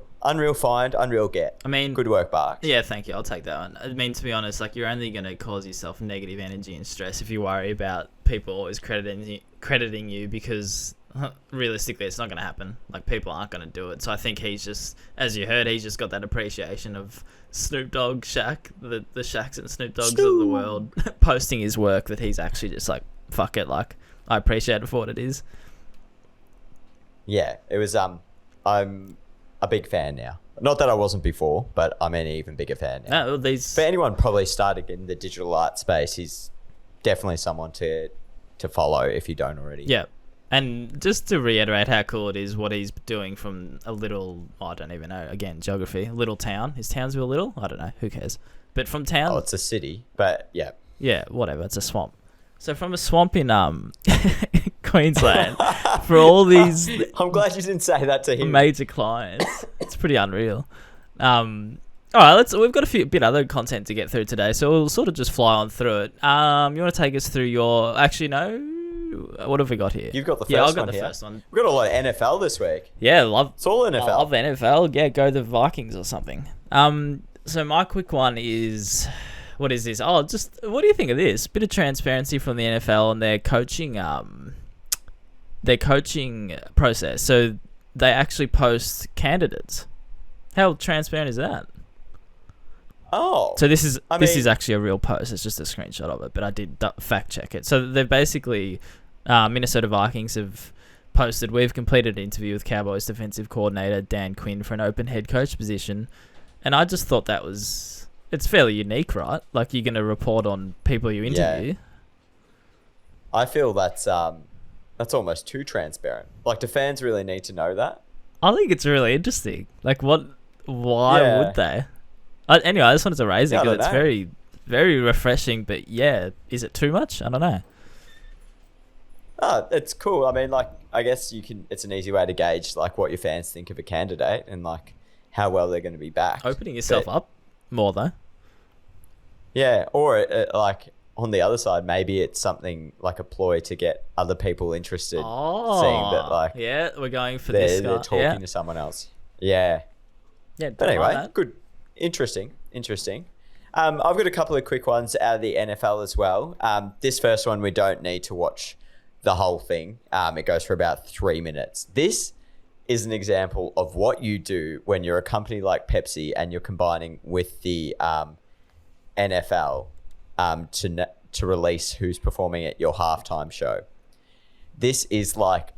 find, unreal get. I mean, good work, Barks. Yeah, thank you. I'll take that one. I mean, to be honest, like, you're only going to cause yourself negative energy and stress if you worry about people always crediting you, because realistically it's not going to happen. Like, people aren't going to do it. So I think he's just, as you heard, he's just got that appreciation of Snoop Dogg, Shaq, the Shaqs and Snoop Doggs of the world posting his work, that he's actually just like, fuck it, like, I appreciate it for what it is. Yeah, it was, I'm a big fan now. Not that I wasn't before, but I'm an even bigger fan now. No, for anyone probably starting in the digital art space, he's definitely someone to follow if you don't already. Yeah. And just to reiterate how cool it is what he's doing from a little, I don't even know, again, geography, little town. Is Townsville little? I don't know. Who cares? But from town... Oh, it's a city, but yeah. Yeah, whatever. It's a swamp. So from a swamp in Queensland, for all these... I'm glad you didn't say that to him. Major clients. It's pretty unreal. All right, we've got a bit other content to get through today, so we'll sort of just fly on through it. You want to take us through your... Actually, no. What have we got here? You've got the first one. Yeah, I've got the first one. We've got a lot of NFL this week. Yeah, it's all NFL. I love NFL. Yeah, go the Vikings or something. So my quick one is... What is this? Oh, just what do you think of this? Bit of transparency from the NFL and their coaching process. So they actually post candidates. How transparent is that? Oh, so this is actually a real post. It's just a screenshot of it, but I did fact check it. So they've basically Minnesota Vikings have posted, we've completed an interview with Cowboys defensive coordinator Dan Quinn for an open head coach position, and I just thought that was. It's fairly unique, right? Like, you're going to report on people you interview. Yeah. I feel that's almost too transparent. Like, do fans really need to know that? I think it's really interesting. Like, why would they? Anyway, I just wanted to raise it because it's very, very refreshing. But yeah, is it too much? I don't know. It's cool. I mean, like, I guess it's an easy way to gauge like what your fans think of a candidate and like how well they're going to be backed. Opening yourself up more though. Yeah, or like on the other side, maybe it's something like a ploy to get other people interested. Seeing that, like, yeah, we're going for this guy. They're talking to someone else. Yeah. Yeah. But anyway, good, interesting. I've got a couple of quick ones out of the NFL as well. This first one, we don't need to watch the whole thing. It goes for about 3 minutes. This is an example of what you do when you're a company like Pepsi and you're combining with the NFL to release who's performing at your halftime show. This is like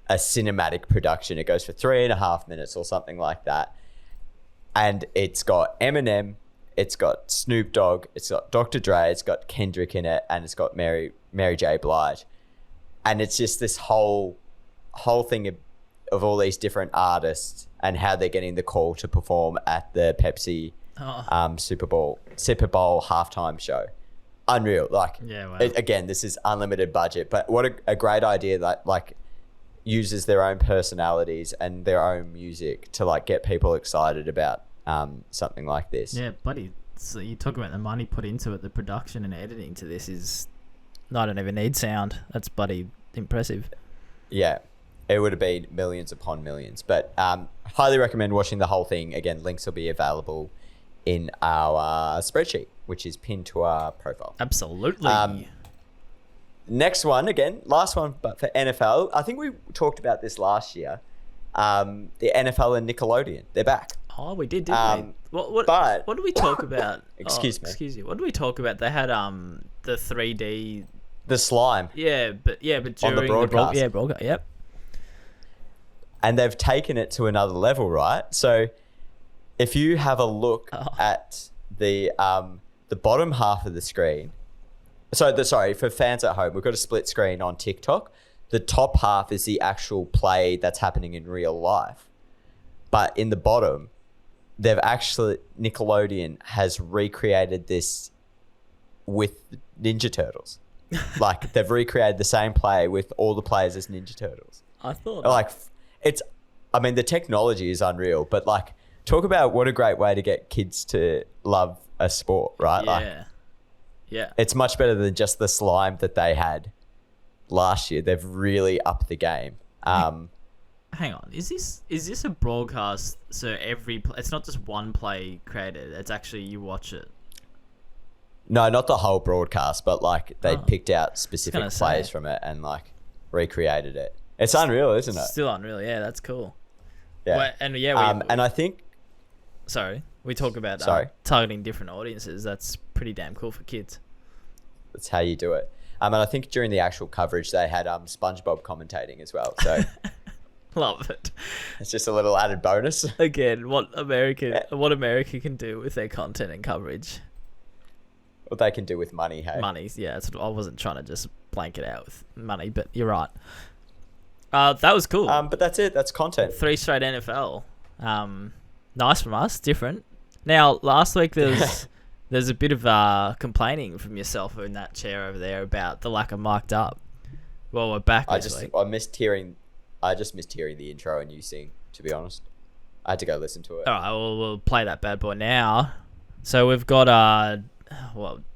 a cinematic production. It goes for 3.5 minutes or something like that. And it's got Eminem, it's got Snoop Dogg, it's got Dr. Dre, it's got Kendrick in it, and it's got Mary J. Blige. And it's just this whole thing of all these different artists and how they're getting the call to perform at the Pepsi Super Bowl halftime show. Unreal. Like, Yeah, wow. Again, this is unlimited budget, but what a great idea that like uses their own personalities and their own music to like get people excited about something like this. Yeah, buddy. So you talk about the money put into it, the production and editing to this is... I don't even need sound. That's bloody impressive. Yeah, it would have been millions upon millions. But highly recommend watching the whole thing. Again, links will be available in our spreadsheet, which is pinned to our profile. Absolutely. Next one, again, last one, but for NFL. I think we talked about this last year. The NFL and Nickelodeon, they're back. Oh, we did, didn't we? What did we talk about? Excuse me. Excuse you. What did we talk about? They had the 3D... The slime. Yeah, but during on the broadcast. broadcast. Yep. And they've taken it to another level, right? So if you have a look at the bottom half of the screen, for fans at home, we've got a split screen on TikTok. The top half is the actual play that's happening in real life. But in the bottom, Nickelodeon has recreated this with Ninja Turtles. Like, they've recreated the same play with all the players as Ninja Turtles. I thought... Like, the technology is unreal, but like, talk about what a great way to get kids to love a sport, right? Yeah. Like, it's much better than just the slime that they had last year. They've really upped the game. Hang on, is this a broadcast? So it's not just one play created. It's actually you watch it. No, not the whole broadcast, but like they picked out specific plays from it and like recreated it. It's unreal, isn't it? Still unreal. Yeah, that's cool. Yeah, and I think. Sorry, we talk about targeting different audiences. That's pretty damn cool for kids. That's how you do it. And I think during the actual coverage they had SpongeBob commentating as well. So. Love it. It's just a little added bonus. Again, what America can do with their content and coverage. What they can do with money, hey? Money, yeah. I wasn't trying to just blank it out with money, but you're right. That was cool. But that's it. That's content. 3 straight NFL. Nice from us. Different. Now, last week there's a bit of complaining from yourself in that chair over there about the lack of mic'd up. Well, we're back this week. I just missed hearing the intro and you sing, to be honest. I had to go listen to it. All right, well, we'll play that bad boy now. So we've got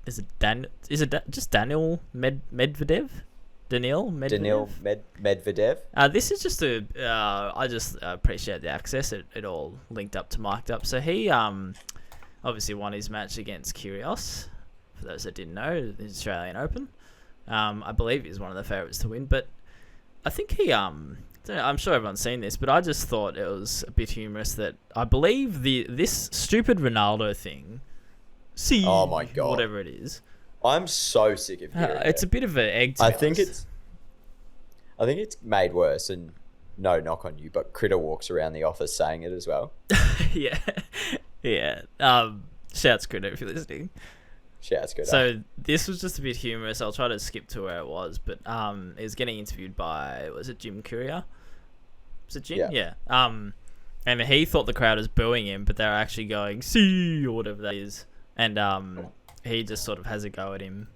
just Daniel Medvedev? Daniil Medvedev. This is just I just appreciate the access. It all linked up to mic'd up. So he obviously won his match against Kyrgios. For those that didn't know, the Australian Open. I believe he's one of the favourites to win, but I think he I'm sure everyone's seen this, but I just thought it was a bit humorous that I believe this stupid Ronaldo thing. Oh my god! Whatever it is, I'm so sick of hearing it's it. a bit of an egg. I think it's made worse, and no knock on you, but Critter walks around the office saying it as well. yeah. Shouts Critter if you're listening. Shouts Critter. So this was just a bit humorous. I'll try to skip to where it was, but he was getting interviewed by, was it Jim Courier? Was it Jim? Yeah. And he thought the crowd was booing him, but they were actually going "see" or whatever that is, and he just sort of has a go at him.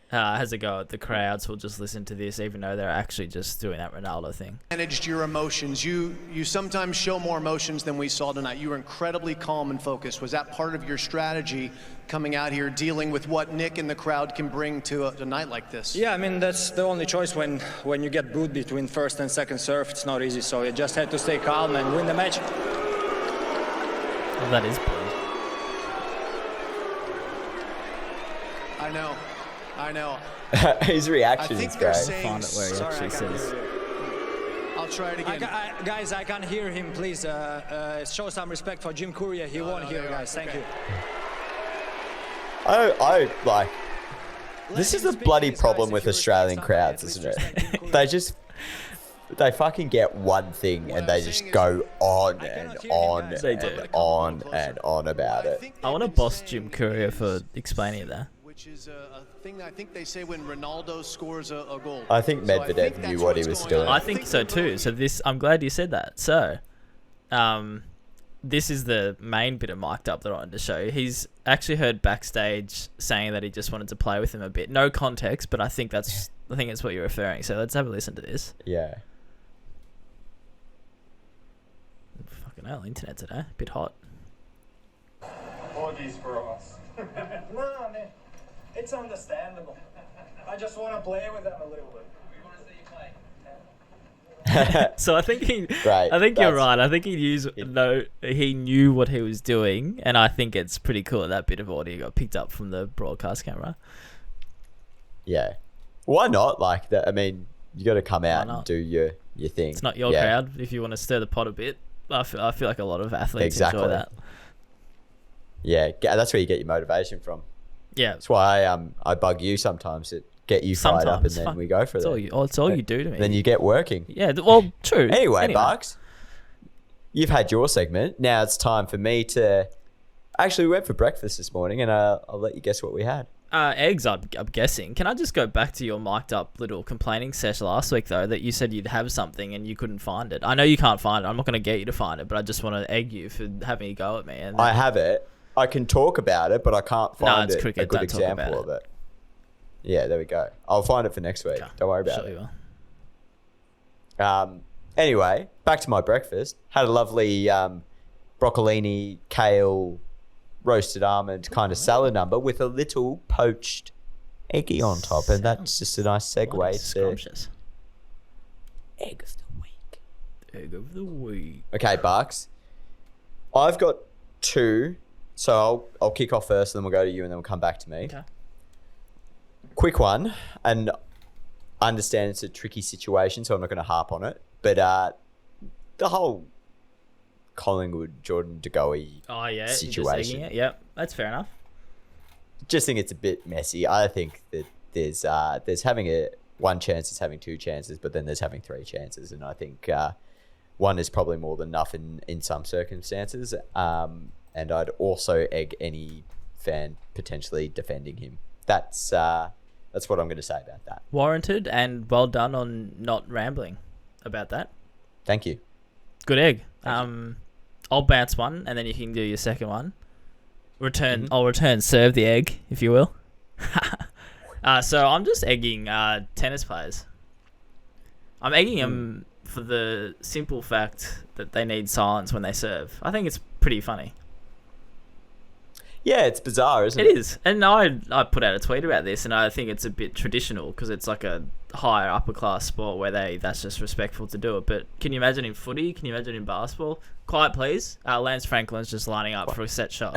Has a go at the crowds who'll just listen to this, even though they're actually just doing that Ronaldo thing. Managed your emotions. You sometimes show more emotions than we saw tonight. You were incredibly calm and focused. Was that part of your strategy coming out here, dealing with what Nick and the crowd can bring to a night like this? Yeah, I mean, that's the only choice when you get booed between first and second serve. It's not easy, so you just had to stay calm and win the match. Well, that is blues. I know. His reaction is great. Find it where he actually says. I'll try it again. Guys, I can't hear him. Please show some respect for Jim Courier. He won here, guys. Thank you. I like. This is the bloody problem with Australian crowds, isn't it? They fucking get one thing and they just go on and on and on and on about it. I want to boss Jim Courier for explaining that. which is a thing that I think they say when Ronaldo scores a goal. I think So I Medvedev think knew that's what he what's was going doing. on. I think so too. So I'm glad you said that. So, this is the main bit of mic'd up that I wanted to show you. He's actually heard backstage saying that he just wanted to play with him a bit. No context, but I think that's what you're referring. So let's have a listen to this. Yeah. Fucking hell, internet today, bit hot. Apologies for us. Nah, man, it's understandable. I just want to play with them a little bit. We want to see you play. So I think Right, I think you're that's- right. I think he knew what he was doing, and I think it's pretty cool that that bit of audio got picked up from the broadcast camera. Yeah. Why not? Like that. I mean, you got to come out and not? do your thing. It's not your Yeah. crowd. If you want to stir the pot a bit, I feel like a lot of athletes Exactly. enjoy that. Yeah, that's where you get your motivation from. Yeah, That's why I bug you sometimes to get you fired up, and then fuck, we go for it's it. all you do to me. Then you get working. Yeah, well, true. Anyway, Bucks, you've had your segment. Now it's time for me to. Actually, we went for breakfast this morning, and I'll let you guess what we had. Eggs, I'm guessing. Can I just go back to your mic'd up little complaining session last week, though, that you said you'd have something and you couldn't find it? I know you can't find it. I'm not going to get you to find it, but I just want to egg you for having a go at me. And I have it. I can talk about it, but I can't find it's a cricket. good Don't talk about example of it. Yeah, there we go. I'll find it for next week. Okay, Don't worry about sure it. you will. Anyway, back to my breakfast. Had a lovely broccolini, kale, roasted almond kind of salad number with a little poached eggy on top, and that's just a nice Bloody segue to scrumptious. egg of the week. Egg of the week. Okay, Bucks. I've got two, so I'll kick off first, and then we'll go to you, and then we'll come back to me. Okay. Quick one, and I understand it's a tricky situation, so I'm not going to harp on it. But the whole Collingwood, Jordan De Goey Oh, yeah. You're just situation. egging it. Yep, that's fair enough. Just think it's a bit messy. I think that there's having one chance is having two chances, but then there's having three chances, and I think one is probably more than enough in some circumstances. And I'd also egg any fan potentially defending him. That's what I'm going to say about that. Warranted, and well done on not rambling about that. Thank you. Good egg. I'll bounce one, and then you can do your second one. I'll serve the egg, if you will. So I'm just egging tennis players. I'm egging them for the simple fact that they need silence when they serve. I think it's pretty funny. Yeah, it's bizarre, isn't it? It is. And I put out a tweet about this, and I think it's a bit traditional because it's like a higher upper class sport where that's just respectful to do it. But can you imagine in footy? Can you imagine in basketball? Quiet, please. Lance Franklin's just lining up for a set shot.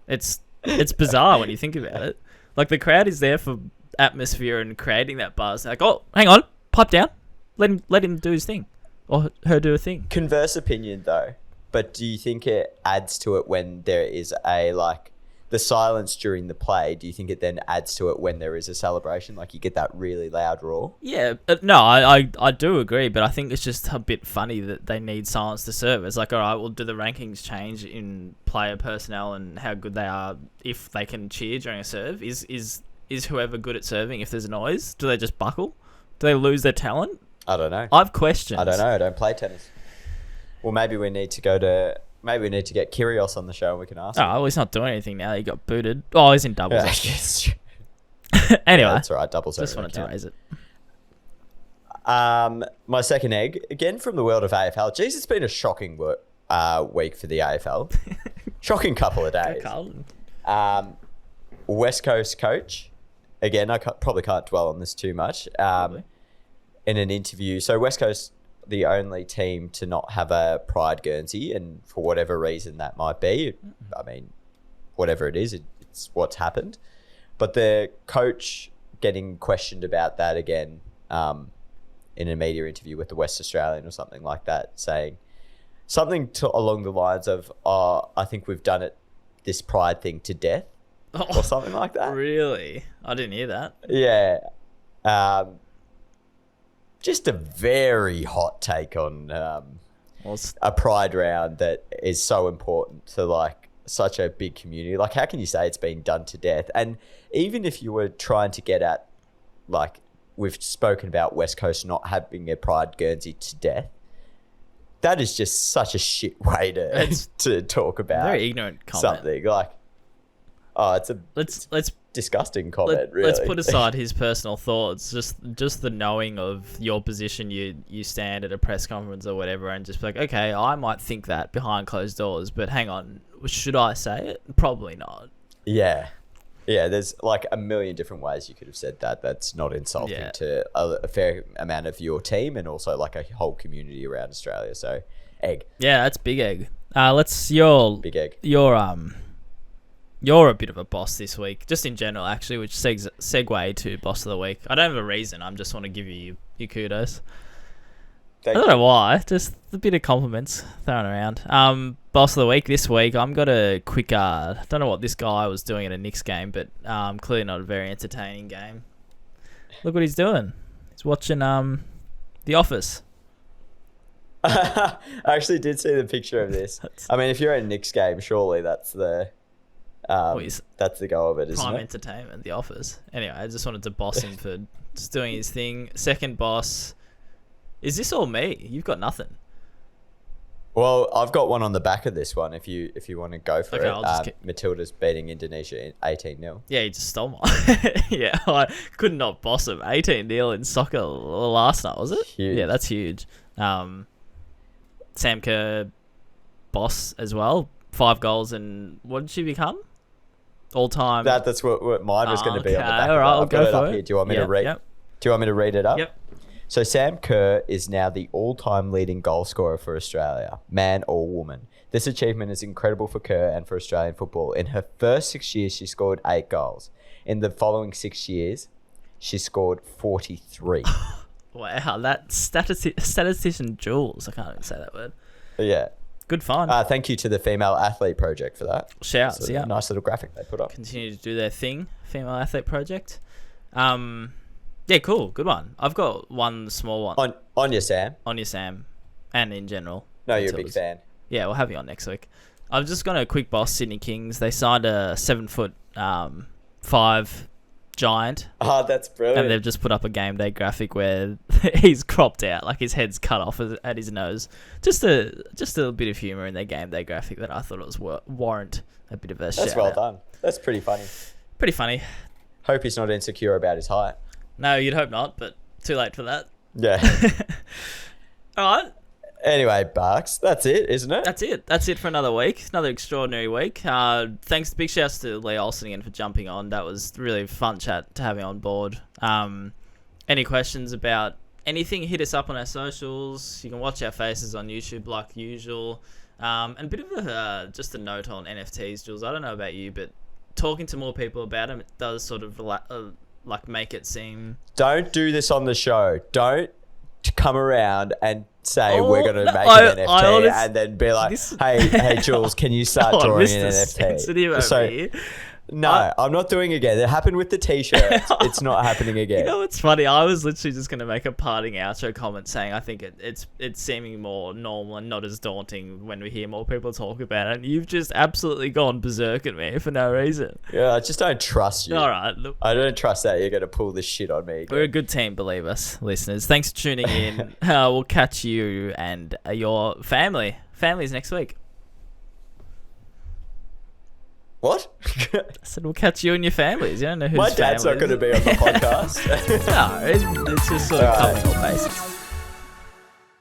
It's bizarre when you think about it. Like, the crowd is there for atmosphere and creating that buzz. Like, oh, hang on, pipe down. Let him do his thing, or her do a thing. Converse opinion, though. But do you think it adds to it when there is the silence during the play? Do you think it then adds to it when there is a celebration? Like, you get that really loud roar? Yeah, no, I do agree, but I think it's just a bit funny that they need silence to serve. It's like, all right, well, do the rankings change in player personnel and how good they are if they can cheer during a serve? Is whoever good at serving if there's noise? Do they just buckle? Do they lose their talent? I don't know. I've questions. I don't know. I don't play tennis. Well, maybe we need to get Kyrgios on the show and we can ask him. Oh, well, he's not doing anything now. He got booted. Oh, he's in doubles. Yeah, actually. it's true. Anyway, Yeah, that's all right. Doubles. just don't wanted to count. raise it. My second egg, again from the world of AFL. Jeez, it's been a shocking week for the AFL. Shocking couple of days. Carlton. West Coast coach. Again, I probably can't dwell on this too much. In an interview, so West Coast, the only team to not have a Pride Guernsey, and for whatever reason that might be, I mean, whatever it is, it's what's happened. But the coach getting questioned about that again in a media interview with the West Australian or something like that, saying something along the lines of, I think we've done this Pride thing to death, or something like that. Really? I didn't hear that. Yeah. Just a very hot take on Well, it's- a Pride round that is so important to such a big community. Like, how can you say it's been done to death? And even if you were trying to get at, like, we've spoken about West Coast not having a Pride Guernsey to death, that is just such a shit way to talk about Very ignorant comment. something. Like, oh, it's Let's disgusting comment, really. Let's put aside his personal thoughts. Just the knowing of your position, you stand at a press conference or whatever, and just be like, okay, I might think that behind closed doors, but hang on, should I say it? Probably not. Yeah. There's like a million different ways you could have said that. That's not insulting to a fair amount of your team and also like a whole community around Australia. So, egg. Yeah, that's big egg. Big egg. You're a bit of a boss this week, just in general, actually, which segue to boss of the week. I don't have a reason. I just want to give you your kudos. I don't know why. Just a bit of compliments thrown around. Boss of the week this week. I'm got a quick. Don't know what this guy was doing at a Knicks game, but clearly not a very entertaining game. Look what he's doing. He's watching The Office. I actually did see the picture of this. I mean, if you're at a Knicks game, surely that's the that's the go of it, isn't Prime it? entertainment, The Office. Anyway, I just wanted to boss him for just doing his thing. Second boss. Is this all me? You've got nothing. Well, I've got one on the back of this one. If you want to go for Okay, it, I'll just Matilda's beating Indonesia 18-0. Yeah, he just stole mine. Yeah, I could not boss him. 18-0 in soccer last night, was it? Huge. Yeah, that's huge. Sam Kerr, boss as well. 5 goals and what did she become? All time. That's what mine was going to be on the back. All right, I'll I've got go it for up it. here. Do you want me to read? Yep. Do you want me to read it up? Yep. So Sam Kerr is now the all-time leading goal scorer for Australia, man or woman. This achievement is incredible for Kerr and for Australian football. In her first 6 years, she scored 8 goals. In the following 6 years, she scored 43. Wow, that statistician Jules. I can't even say that word. Yeah. Good fun. Thank you to the Female Athlete Project for that. Shouts, It's a yeah. nice little graphic they put up. Continue to do their thing, Female Athlete Project. Yeah, cool. Good one. I've got one small one. On you, Sam. On you, Sam. And in general. No, you're a Until big fan. Yeah, we'll have you on next week. I've just got a quick boss, Sydney Kings. They signed a 7'5" giant. Oh, that's brilliant. And they've just put up a game day graphic where he's cropped out, like his head's cut off at his nose. Just a bit of humour in their game day graphic that I thought it was warrant a bit of a shout. That's well done. That's pretty funny. Pretty funny. Hope he's not insecure about his height. No, you'd hope not, but too late for that. Yeah. All right. Anyway, Barks, that's it, isn't it? That's it. That's it for another week. Another extraordinary week. Thanks, big shouts to Lee Olsen again for jumping on. That was really fun chat to have him on board. Any questions about anything, hit us up on our socials. You can watch our faces on YouTube like usual. And a bit of just a note on NFTs, Jules. I don't know about you, but talking to more people about them, it does sort of like make it seem... Don't do this on the show. Don't come around and say we're going to make an NFT and then be like, hey, Jules, can you start drawing an NFT? Sensitive over here. No, I'm not doing it again. It happened with the t-shirts. It's not happening again. You know what's funny? I was literally just going to make a parting outro comment saying I think it's seeming more normal and not as daunting when we hear more people talk about it. And you've just absolutely gone berserk at me for no reason. Yeah, I just don't trust you. All right. Look, I don't trust that you're going to pull this shit on me again. We're a good team, believe us, listeners. Thanks for tuning in. We'll catch you and your families next week. What? I said we'll catch you and your families. You don't know whose My dad's not going to be on the podcast. No, it's just sort of covering all bases.